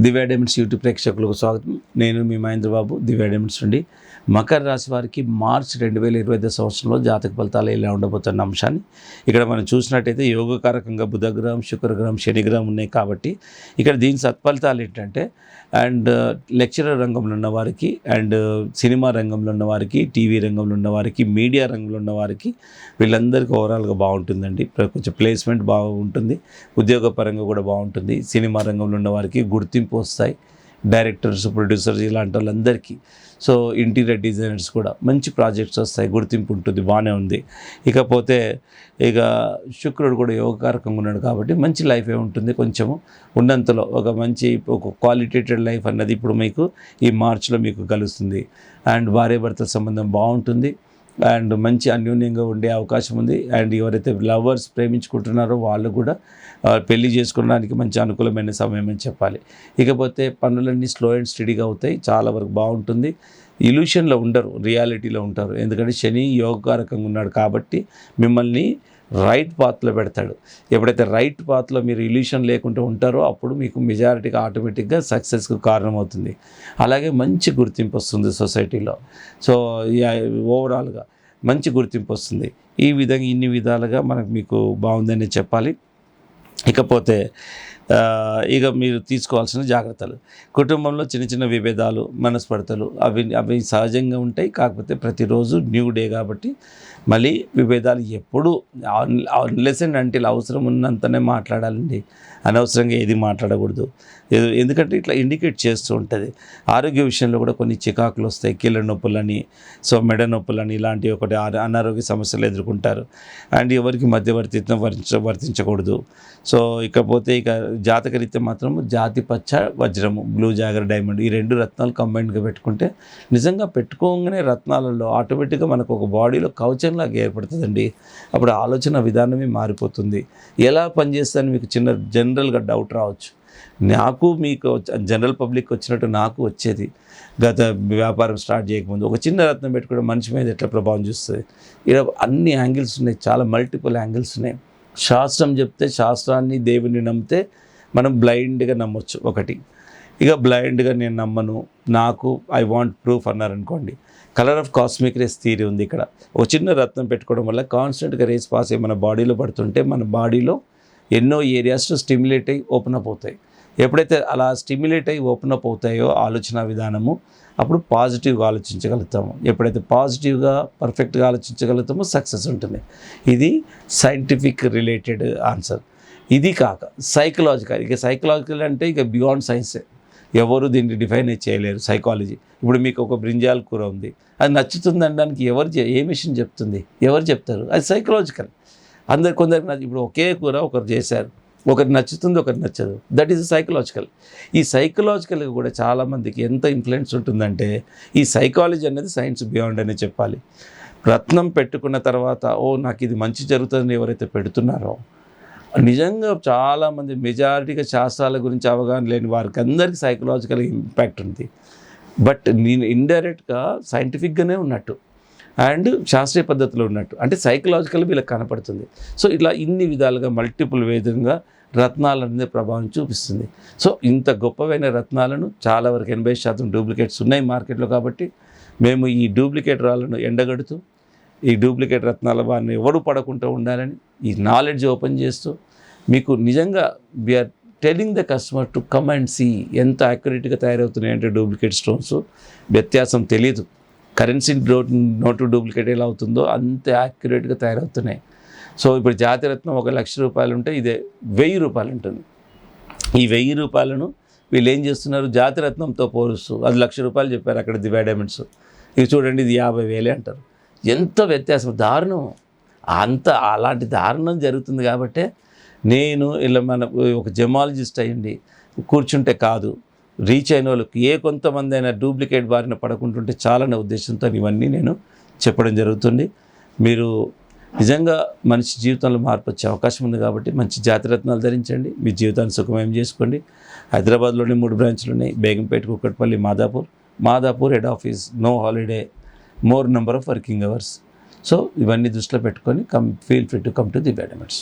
దివ్య diamonds YouTube ప్రేక్షకులకు స్వాగతం. నేను మీ మహేంద్ర బాబు, దివ్య డైమండ్స్ నుండి. మకర రాశి వారికి మార్చి 2025 సంవత్సరంలో జాతక ఫలితాలు ఎలా ఉండబోతున్న అంశాన్ని ఇక్కడ మనం చూసినట్టయితే యోగకారకంగా బుధగ్రహం, శుక్రగ్రహం, శనిగ్రహం ఉన్నాయి. కాబట్టి ఇక్కడ దీని సత్ఫలితాలు ఏంటంటే లెక్చరర్ రంగంలో ఉన్న వారికి సినిమా రంగంలో ఉన్న వారికి, టీవీ రంగంలో ఉన్న వారికి, మీడియా రంగంలో ఉన్న వారికి వీళ్ళందరికీ ఓవరాల్గా బాగుంటుందండి. కొంచెం ప్లేస్మెంట్ బాగుంటుంది, ఉద్యోగపరంగా కూడా బాగుంటుంది. సినిమా రంగంలో ఉన్న వారికి గుర్తింపు వస్తాయి. డైరెక్టర్స్, ప్రొడ్యూసర్స్ ఇలాంటి వాళ్ళందరికీ, సో ఇంటీరియర్ డిజైనర్స్ కూడా మంచి ప్రాజెక్ట్స్ వస్తాయి, గుర్తింపు ఉంటుంది, బాగానే ఉంది. ఇకపోతే శుక్రుడు కూడా యోగకారకంగా ఉన్నాడు కాబట్టి మంచి లైఫే ఉంటుంది. కొంచెము ఉన్నంతలో ఒక క్వాలిటేటెడ్ లైఫ్ అన్నది ఇప్పుడు మీకు ఈ మార్చిలో మీకు కలుస్తుంది. భార్యాభర్తల సంబంధం బాగుంటుంది, మంచి అన్యోన్యంగా ఉండే అవకాశం ఉంది. ఎవరైతే లవర్స్ ప్రేమించుకుంటున్నారో వాళ్ళు కూడా పెళ్లి చేసుకోవడానికి మంచి అనుకూలమైన సమయం అని చెప్పాలి. ఇకపోతే పనులన్నీ స్లో అండ్ స్టడీగా అవుతాయి, చాలా వరకు బాగుంటుంది. ఇల్యూషన్లో ఉండరు, రియాలిటీలో ఉంటారు. ఎందుకంటే శని యోగకారకంగా ఉన్నాడు కాబట్టి మిమ్మల్ని రైట్ పాత్లో పెడతాడు. ఎప్పుడైతే రైట్ పాత్లో మీరు ఇల్యూషన్ లేకుండా ఉంటారో అప్పుడు మీకు మెజారిటీగా ఆటోమేటిక్గా సక్సెస్కు కారణమవుతుంది. అలాగే మంచి గుర్తింపు వస్తుంది సొసైటీలో. సో ఓవరాల్గా మంచి గుర్తింపు వస్తుంది. ఇన్ని విధాలుగా మీకు బాగుందని చెప్పాలి. ఇకపోతే మీరు తీసుకోవాల్సిన జాగ్రత్తలు, కుటుంబంలో చిన్న చిన్న విభేదాలు, మనస్పర్ధలు అవి సహజంగా ఉంటాయి. కాకపోతే ప్రతిరోజు న్యూ డే కాబట్టి మళ్ళీ విభేదాలు ఎప్పుడూ అన్లెస్ అండ్ అంటిల్ అవసరం ఉన్నంతనే మాట్లాడాలండి. అనవసరంగా ఏది మాట్లాడకూడదు. ఎందుకంటే ఇట్లా ఇండికేట్ చేస్తూ ఉంటుంది. ఆరోగ్య విషయంలో కూడా కొన్ని చికాకులు వస్తాయి, కీళ్ళ నొప్పులని, సో మెడ నొప్పులని, ఇలాంటి ఒకటి అనారోగ్య సమస్యలు ఎదుర్కొంటారు. ఎవరికి మధ్యవర్తిత్వం వర్తించకూడదు. సో ఇకపోతే జాతకరీత్యా మాత్రం జాతి పచ్చ వజ్రము, బ్లూ జాగర్ డైమండ్, ఈ రెండు రత్నాలు కంబైన్డ్గా పెట్టుకుంటే నిజంగా పెట్టుకోగానే రత్నాలలో ఆటోమేటిక్గా మనకు ఒక బాడీలో కవచంలాగా ఏర్పడుతుందండి. అప్పుడు ఆలోచన విధానమే మారిపోతుంది. ఎలా పనిచేస్తుందని మీకు జనరల్గా డౌట్ రావచ్చు. మీకు జనరల్ పబ్లిక్ వచ్చినట్టు నాకు వచ్చేది. గత వ్యాపారం స్టార్ట్ చేయకముందు ఒక చిన్న రత్నం పెట్టుకోవడం మనిషి మీద ఎట్లా ప్రభావం చూస్తుంది. ఇలా అన్ని యాంగిల్స్ ఉన్నాయి, చాలా మల్టిపుల్ యాంగిల్స్ ఉన్నాయి. శాస్త్రం చెప్తే, శాస్త్రాన్ని దేవుని నమ్మితే మనం బ్లైండ్గా నమ్మొచ్చు ఒకటి. బ్లైండ్గా నేను నమ్మను, నాకు ఐ వాంట్ ప్రూఫ్ అన్నారనుకోండి. Colour of cosmic race theory ఉంది. ఇక్కడ ఒక చిన్న రత్నం పెట్టుకోవడం వల్ల కాన్స్టెంట్గా రేస్ పాస్ అయ్యి మన బాడీలో పడుతుంటే మన బాడీలో ఎన్నో ఏరియాస్ స్టిమ్యులేట్ అయ్యి ఓపెన్ అప్ అవుతాయి. ఎప్పుడైతే అలా స్టిమ్యులేట్ అయ్యి ఓపెన్ అప్ అవుతాయో ఆలోచన విధానము, అప్పుడు పాజిటివ్గా ఆలోచించగలుగుతాము. ఎప్పుడైతే పాజిటివ్గా పర్ఫెక్ట్గా ఆలోచించగలుగుతామో సక్సెస్ ఉంటుంది. ఇది సైంటిఫిక్ రిలేటెడ్ ఆన్సర్. ఇది కాక సైకలాజికల్ అంటే బియాండ్ సైన్సే. ఎవరు దీన్ని డిఫైన్ చేయలేరు. సైకాలజీ, ఇప్పుడు మీకు ఒక బ్రింజాల్ కూర ఉంది, అది నచ్చుతుంది అనడానికి ఏ మెషిన్ చెప్తుంది? ఎవరు చెప్తారు? అది సైకలాజికల్. కొందరికి ఇప్పుడు ఒకే కూర ఒకరు చేశారు, ఒకరికి నచ్చుతుంది, ఒకరికి నచ్చదు. That is psychological. ఈ సైకలాజికల్గా కూడా చాలామందికి ఎంత ఇన్ఫ్లుయెన్స్ ఉంటుందంటే ఈ సైకాలజీ అనేది సైన్స్ బియాండ్ అనే చెప్పాలి. రత్నం పెట్టుకున్న తర్వాత నాకు ఇది మంచి జరుగుతుందని ఎవరైతే పెడుతున్నారో నిజంగా చాలామంది మెజారిటీగా శాస్త్రాల గురించి అవగాహన లేని వారికి అందరికీ సైకలాజికల్ ఇంపాక్ట్ ఉంది. బట్ నేను ఇండైరెక్ట్గా సైంటిఫిక్గానే ఉన్నట్టు శాస్త్రీయ పద్ధతిలో ఉన్నట్టు, అంటే సైకలాజికల్ వీళ్ళకి కనపడుతుంది. సో ఇట్లా ఇన్ని విధాలుగా మల్టిపుల్ విధంగా రత్నాలు అనేది ప్రభావం చూపిస్తుంది. సో ఇంత గొప్పవైన రత్నాలను చాలా వరకు 80% డూప్లికేట్స్ ఉన్నాయి మార్కెట్లో. కాబట్టి మేము ఈ డూప్లికేట్ రాళ్ళను ఎండగడుతూ ఈ డూప్లికేట్ రత్నాల వారిని ఎవడు పడకుండా ఉండాలని ఈ నాలెడ్జ్ ఓపెన్ చేస్తూ మీకు నిజంగా we are telling the customer to come and see ఎంత యాక్యురేట్గా తయారవుతున్నాయంటే డూప్లికేట్ స్టోన్స్. వ్యత్యాసం తెలియదు. కరెన్సీ నోటు డూప్లికేట్ ఎలా అవుతుందో అంత యాక్యురేట్గా తయారవుతున్నాయి. సో ఇప్పుడు జాతిరత్నం 1,00,000 రూపాయలు ఉంటే ఇదే 1,000 రూపాయలు ఉంటుంది. ఈ 1,000 రూపాయలను వీళ్ళు ఏం చేస్తున్నారు, జాతిరత్నంతో పోలుస్తూ అది 1,00,000 రూపాయలు చెప్పారు అక్కడ దివ్య డైమండ్స్. ఇవి చూడండి, ఇది 50,000 అంటారు. ఎంత వ్యత్యాసం, దారుణం. అలాంటి దారుణం జరుగుతుంది. కాబట్టే నేను ఇలా ఒక జెమాలజిస్ట్ అయ్యండి కూర్చుంటే కాదు, రీచ్ అయిన వాళ్ళకి కొంతమంది అయినా డూప్లికేట్ బారిన పడకుంటుంటే చాలనే ఉద్దేశంతో ఇవన్నీ నేను చెప్పడం జరుగుతుంది. మీరు నిజంగా మనిషి జీవితంలో మార్పు వచ్చే అవకాశం ఉంది. కాబట్టి మంచి జాతిరత్నాలు ధరించండి, మీ జీవితాన్ని సుఖమయం చేసుకోండి. హైదరాబాద్లోని 3 బ్రాంచ్లు ఉన్నాయి, Begumpet, Kukatpally, Madhapur head office, no holiday, more number of working hours. So ఇవన్నీ దృష్టిలో పెట్టుకొని feel free to come to Divya diamonds.